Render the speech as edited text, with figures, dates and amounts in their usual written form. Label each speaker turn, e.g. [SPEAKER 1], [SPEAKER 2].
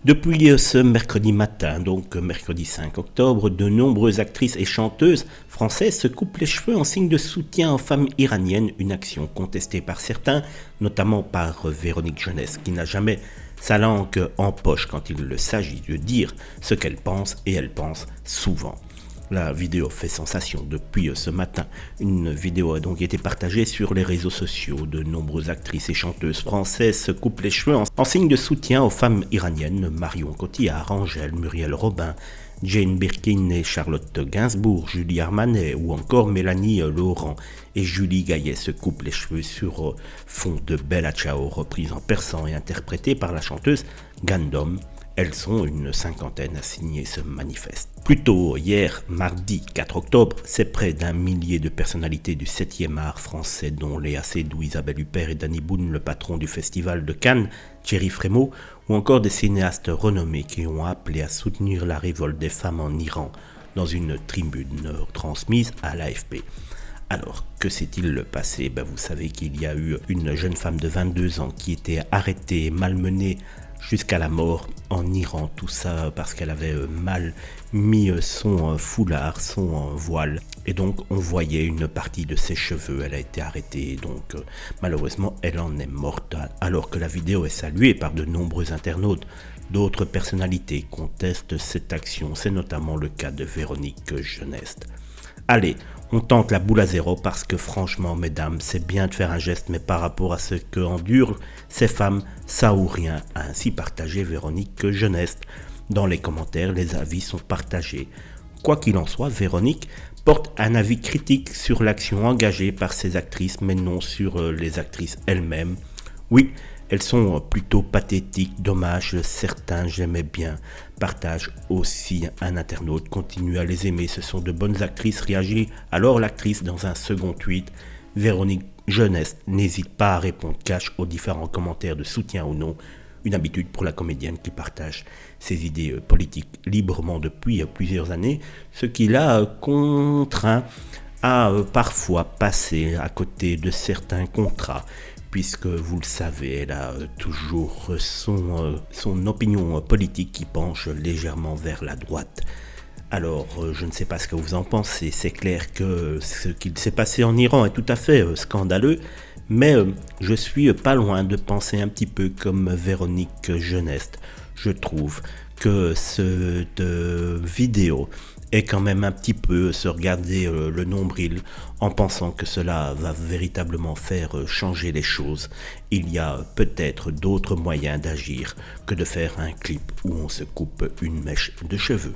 [SPEAKER 1] Depuis ce mercredi matin, donc mercredi 5 octobre, de nombreuses actrices et chanteuses françaises se coupent les cheveux en signe de soutien aux femmes iraniennes, une action contestée par certains, notamment par Véronique Jeunesse, qui n'a jamais sa langue en poche quand il s'agit de dire ce qu'elle pense, et elle pense souvent. La vidéo fait sensation depuis ce matin. Une vidéo a donc été partagée sur les réseaux sociaux. De nombreuses actrices et chanteuses françaises se coupent les cheveux en signe de soutien aux femmes iraniennes. Marion Cotillard, Angèle, Muriel Robin, Jane Birkin et Charlotte Gainsbourg, Julie Armanet ou encore Mélanie Laurent et Julie Gaillet se coupent les cheveux sur fond de Bella Ciao, reprise en persan et interprétée par la chanteuse Gandom. Elles sont une cinquantaine à signer ce manifeste. Plus tôt, hier, mardi 4 octobre, c'est près d'un millier de personnalités du 7e art français, dont Léa Seydoux, Isabelle Huppert et Danny Boone, le patron du festival de Cannes, Thierry Frémaux, ou encore des cinéastes renommés qui ont appelé à soutenir la révolte des femmes en Iran dans une tribune transmise à l'AFP. Alors, que s'est-il passé ? Vous savez qu'il y a eu une jeune femme de 22 ans qui était arrêtée et malmenée jusqu'à la mort en Iran, tout ça parce qu'elle avait mal mis son foulard, son voile, et donc on voyait une partie de ses cheveux. Elle a été arrêtée, donc malheureusement elle en est morte, alors que la vidéo est saluée par de nombreux internautes. D'autres personnalités contestent cette action, c'est notamment le cas de Véronique Jeunesse. Allez, on tente la boule à zéro parce que franchement, mesdames, c'est bien de faire un geste, mais par rapport à ce que endurent ces femmes, ça ou rien, a ainsi partagé Véronique Jeunesse. Dans les commentaires, les avis sont partagés. Quoi qu'il en soit, Véronique porte un avis critique sur l'action engagée par ces actrices, mais non sur les actrices elles-mêmes. Oui, elles sont plutôt pathétiques, dommage, certains j'aimais bien. Partage aussi un internaute, continue à les aimer, ce sont de bonnes actrices, réagit alors l'actrice dans un second tweet. Véronique Jeunesse n'hésite pas à répondre cash aux différents commentaires de soutien ou non, une habitude pour la comédienne qui partage ses idées politiques librement depuis plusieurs années, ce qui l'a contraint à parfois passer à côté de certains contrats, puisque vous le savez, elle a toujours son opinion politique qui penche légèrement vers la droite. Alors, je ne sais pas ce que vous en pensez, c'est clair que ce qu'il s'est passé en Iran est tout à fait scandaleux, mais je suis pas loin de penser un petit peu comme Véronique Jeunesse. Je trouve que cette vidéo est quand même un petit peu se regarder le nombril en pensant que cela va véritablement faire changer les choses. Il y a peut-être d'autres moyens d'agir que de faire un clip où on se coupe une mèche de cheveux.